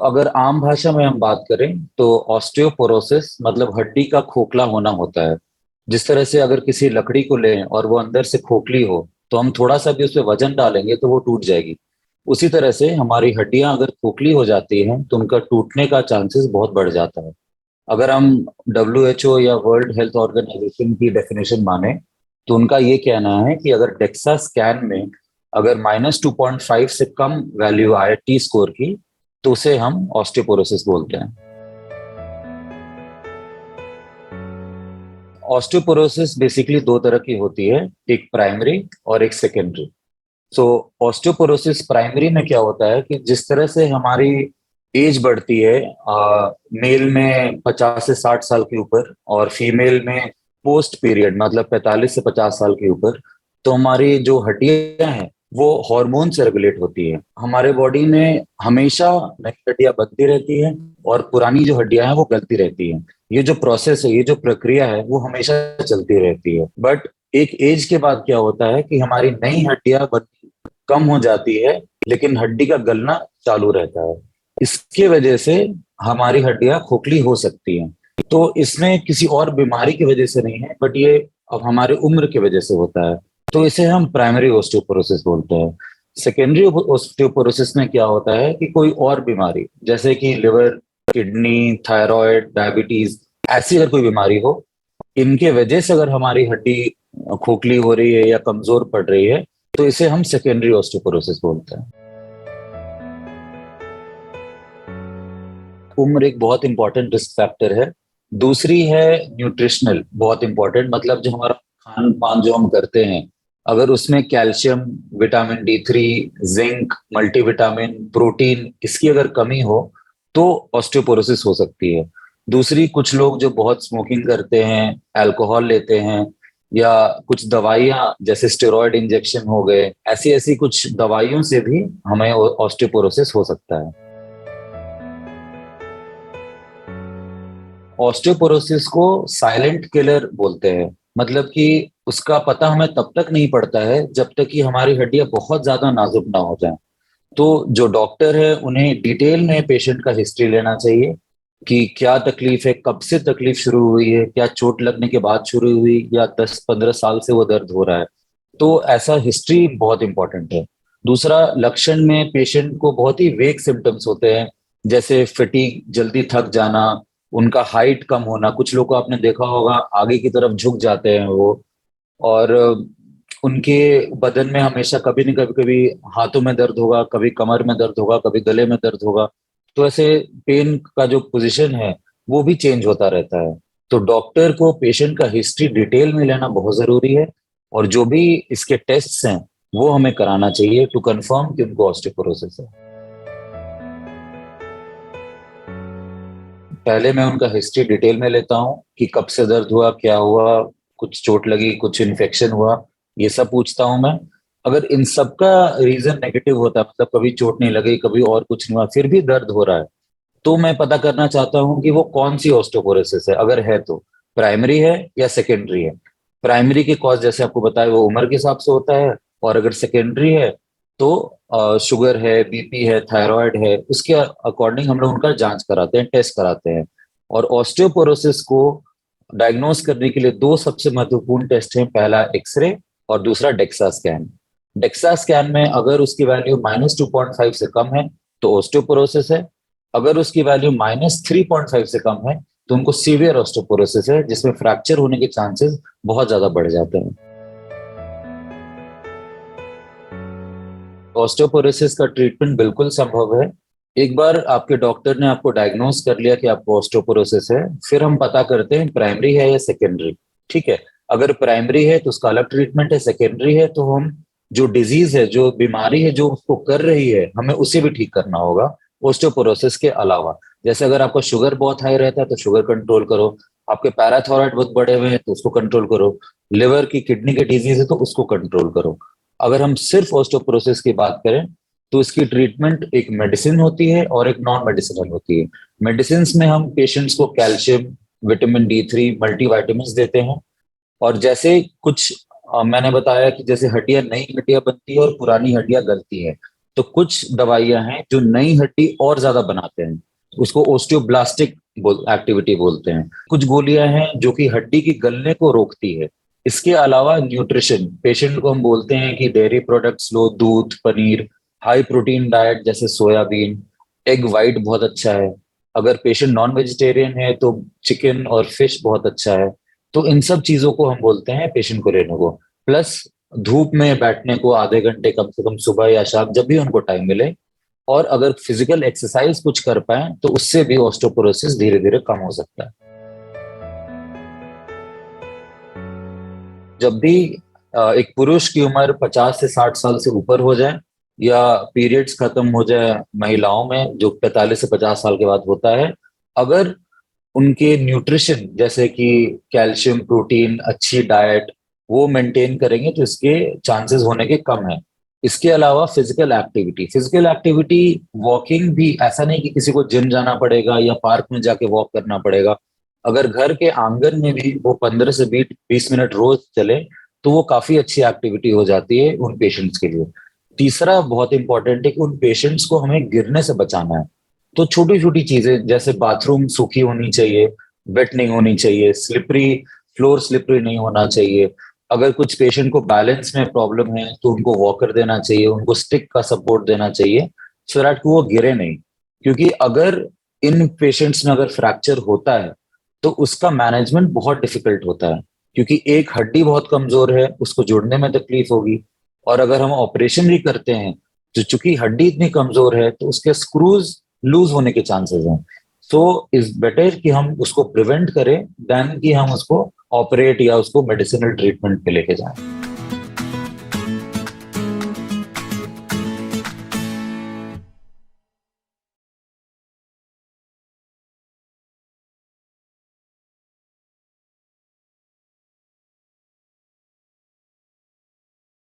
अगर आम भाषा में हम बात करें तो ऑस्टियोपोरोसिस मतलब हड्डी का खोखला होना होता है। जिस तरह से अगर किसी लकड़ी को लें और वो अंदर से खोखली हो तो हम थोड़ा सा भी उस पर वजन डालेंगे तो वो टूट जाएगी। उसी तरह से हमारी हड्डियां अगर खोखली हो जाती हैं तो उनका टूटने का चांसेस बहुत बढ़ जाता है। अगर हम WHO या वर्ल्ड हेल्थ ऑर्गेनाइजेशन की डेफिनेशन माने तो उनका ये कहना है कि अगर डेक्सा स्कैन में अगर -2.5 से कम वैल्यू आए टी स्कोर की तो उसे हम ऑस्टियोपोरोसिस बोलते हैं। ऑस्टियोपोरोसिस बेसिकली दो तरह की होती है, एक प्राइमरी और एक सेकेंडरी। सो ऑस्टियोपोरोसिस प्राइमरी में क्या होता है कि जिस तरह से हमारी एज बढ़ती है, मेल में 50 से 60 साल के ऊपर और फीमेल में पोस्ट पीरियड मतलब 45 से 50 साल के ऊपर, तो हमारी जो हड्डियां हैं वो हार्मोन से रेगुलेट होती है। हमारे बॉडी में हमेशा नई हड्डियां बनती रहती है और पुरानी जो हड्डियां हैं वो गलती रहती है। ये जो प्रोसेस है, ये जो प्रक्रिया है वो हमेशा चलती रहती है। बट एक एज के बाद क्या होता है कि हमारी नई हड्डियां कम हो जाती है लेकिन हड्डी का गलना चालू रहता है। इसके वजह से हमारी हड्डियां खोखली हो सकती हैं। तो इसमें किसी और बीमारी की वजह से नहीं है, बट ये अब हमारे उम्र की वजह से होता है। तो इसे हम प्राइमरी ऑस्टियोपोरोसिस बोलते हैं। सेकेंडरी ऑस्टियोपोरोसिस में क्या होता है कि कोई और बीमारी जैसे कि लिवर, किडनी, थायराइड, डायबिटीज, ऐसी अगर कोई बीमारी हो, इनके वजह से अगर हमारी हड्डी खोखली हो रही है या कमजोर पड़ रही है तो इसे हम सेकेंडरी ऑस्टियोपोरोसिस बोलते हैं। उम्र एक बहुत इंपॉर्टेंट रिस्क फैक्टर है। दूसरी है न्यूट्रिशनल, बहुत इंपॉर्टेंट, मतलब जो हमारा खान पान जो हम करते हैं, अगर उसमें calcium, vitamin D3, zinc, multivitamin, protein, इसकी अगर कमी हो तो ऑस्टियोपोरोसिस हो सकती है। दूसरी, कुछ लोग जो बहुत स्मोकिंग करते हैं, अल्कोहल लेते हैं, या कुछ दवाइयाँ जैसे स्टेरॉयड इंजेक्शन हो गए, ऐसी ऐसी कुछ दवाइयों से भी हमें ऑस्टियोपोरोसिस हो सकता है। ऑस्टियोपोरोसिस को साइलेंट किलर बोलते हैं। मतलब कि उसका पता हमें तब तक नहीं पड़ता है जब तक कि हमारी हड्डियां बहुत ज्यादा नाजुक ना हो जाएं। तो जो डॉक्टर है उन्हें डिटेल में पेशेंट का हिस्ट्री लेना चाहिए कि क्या तकलीफ है, कब से तकलीफ शुरू हुई है, क्या चोट लगने के बाद शुरू हुई या 10-15 साल से वो दर्द हो रहा है। तो ऐसा हिस्ट्री बहुत इंपॉर्टेंट है। दूसरा, लक्षण में पेशेंट को बहुत ही वेग सिम्टम्स होते हैं, जैसे फटीग, जल्दी थक जाना, उनका हाइट कम होना। कुछ लोग को आपने देखा होगा आगे की तरफ झुक जाते हैं वो, और उनके बदन में हमेशा कभी न कभी कभी हाथों में दर्द होगा, कभी कमर में दर्द होगा, कभी गले में दर्द होगा। तो ऐसे पेन का जो पोजीशन है वो भी चेंज होता रहता है। तो डॉक्टर को पेशेंट का हिस्ट्री डिटेल में लेना बहुत जरूरी है, और जो भी इसके टेस्ट्स हैं वो हमें कराना चाहिए टू कंफर्म कि उनको ऑस्टियोपोरोसिस है। पहले मैं उनका हिस्ट्री डिटेल में लेता हूँ कि कब से दर्द हुआ, क्या हुआ, कुछ चोट लगी, कुछ इन्फेक्शन हुआ, ये सब पूछता हूँ मैं। अगर इन सब का रीजन नेगेटिव होता है, मतलब कभी चोट नहीं लगी, कभी और कुछ नहीं हुआ, फिर भी दर्द हो रहा है, तो मैं पता करना चाहता हूँ कि वो कौन सी ऑस्टियोपोरोसिस है, अगर है तो प्राइमरी है या सेकेंडरी है। प्राइमरी के कॉज जैसे आपको बताया वो उम्र के हिसाब से होता है, और अगर सेकेंडरी है तो शुगर है, बीपी है, थायराइड है, उसके अकॉर्डिंग हम लोग उनका जांच कराते हैं, टेस्ट कराते हैं। और ऑस्टियोपोरोसिस को डायग्नोस करने के लिए दो सबसे महत्वपूर्ण टेस्ट हैं, पहला एक्सरे और दूसरा डेक्सा स्कैन। डेक्सा स्कैन में अगर उसकी वैल्यू -2.5 से कम है तो ऑस्टियोपोरोसिस है। अगर उसकी वैल्यू -3.5 से कम है तो उनको सीवियर ऑस्टियोपोरोसिस है, जिसमें फ्रैक्चर होने के चांसेस बहुत ज्यादा बढ़ जाते हैं। ऑस्टियोपोरोसिस का ट्रीटमेंट बिल्कुल संभव है। एक बार आपके डॉक्टर ने आपको डायग्नोस कर लिया कि आपको ऑस्टियोपोरोसिस है, फिर हम पता करते हैं प्राइमरी है या सेकेंडरी। ठीक है, अगर प्राइमरी है तो उसका अलग ट्रीटमेंट है, सेकेंडरी है तो हम जो डिजीज है, जो बीमारी है जो उसको कर रही है, हमें उसे भी ठीक करना होगा ऑस्टियोपोरोसिस के अलावा। जैसे अगर आपका शुगर बहुत हाई रहता है तो शुगर कंट्रोल करो, आपके पैराथायराइड बहुत बढ़े हुए हैं तो उसको कंट्रोल करो, लिवर की, किडनी के डिजीज है तो उसको कंट्रोल करो। अगर हम सिर्फ ऑस्टियोपोरोसिस की बात करें तो इसकी ट्रीटमेंट एक मेडिसिन होती है और एक नॉन मेडिसिनल होती है। मेडिसिन में हम पेशेंट्स को कैल्शियम, विटामिन D3, मल्टीविटामिन देते हैं। और जैसे कुछ मैंने बताया कि जैसे हड्डियां, नई हड्डियां बनती है और पुरानी हड्डियां गलती है, तो कुछ दवाइयां हैं जो नई हड्डी और ज्यादा बनाते हैं, उसको ओस्टियोब्लास्टिक एक्टिविटी बोलते हैं। कुछ गोलियां हैं जो कि हड्डी की गलने को रोकती है। इसके अलावा न्यूट्रिशन, पेशेंट को हम बोलते हैं कि डेयरी प्रोडक्ट्स लो, दूध, पनीर, हाई प्रोटीन डाइट जैसे सोयाबीन, एग वाइट बहुत अच्छा है। अगर पेशेंट नॉन वेजिटेरियन है तो चिकन और फिश बहुत अच्छा है। तो इन सब चीजों को हम बोलते हैं पेशेंट को लेने को। प्लस धूप में बैठने को आधे घंटे कम से कम सुबह या शाम, जब भी उनको टाइम मिले। और अगर फिजिकल एक्सरसाइज कुछ कर पाए तो उससे भी ऑस्टियोपोरोसिस धीरे धीरे कम हो सकता है। जब भी एक पुरुष की उम्र 50 से 60 साल से ऊपर हो जाए, या पीरियड्स खत्म हो जाए महिलाओं में जो 45 से 50 साल के बाद होता है, अगर उनके न्यूट्रिशन जैसे कि कैल्शियम, प्रोटीन, अच्छी डाइट वो मेंटेन करेंगे तो इसके चांसेस होने के कम है। इसके अलावा फिजिकल एक्टिविटी वॉकिंग भी, ऐसा नहीं कि किसी को जिम जाना पड़ेगा या पार्क में जाके वॉक करना पड़ेगा। अगर घर के आंगन में भी वो 15 से 20 मिनट रोज चले तो वो काफी अच्छी एक्टिविटी हो जाती है उन पेशेंट्स के लिए। तीसरा बहुत इंपॉर्टेंट है कि उन पेशेंट्स को हमें गिरने से बचाना है। तो छोटी छोटी चीजें जैसे बाथरूम सूखी होनी चाहिए, वेट नहीं होनी चाहिए, फ्लोर स्लिपरी नहीं होना चाहिए। अगर कुछ पेशेंट को बैलेंस में प्रॉब्लम है तो उनको वॉकर देना चाहिए, उनको स्टिक का सपोर्ट देना चाहिए, सो दैट वो गिरे नहीं। क्योंकि अगर इन पेशेंट्स में अगर फ्रैक्चर होता है तो उसका मैनेजमेंट बहुत डिफिकल्ट होता है, क्योंकि एक हड्डी बहुत कमजोर है, उसको जोड़ने में तकलीफ होगी। और अगर हम ऑपरेशन भी करते हैं तो चूंकि हड्डी इतनी कमजोर है तो उसके स्क्रूज लूज होने के चांसेस हैं। सो इज बेटर कि हम उसको प्रिवेंट करें देन कि हम उसको ऑपरेट या उसको मेडिसिनल ट्रीटमेंट पे लेके जाएं।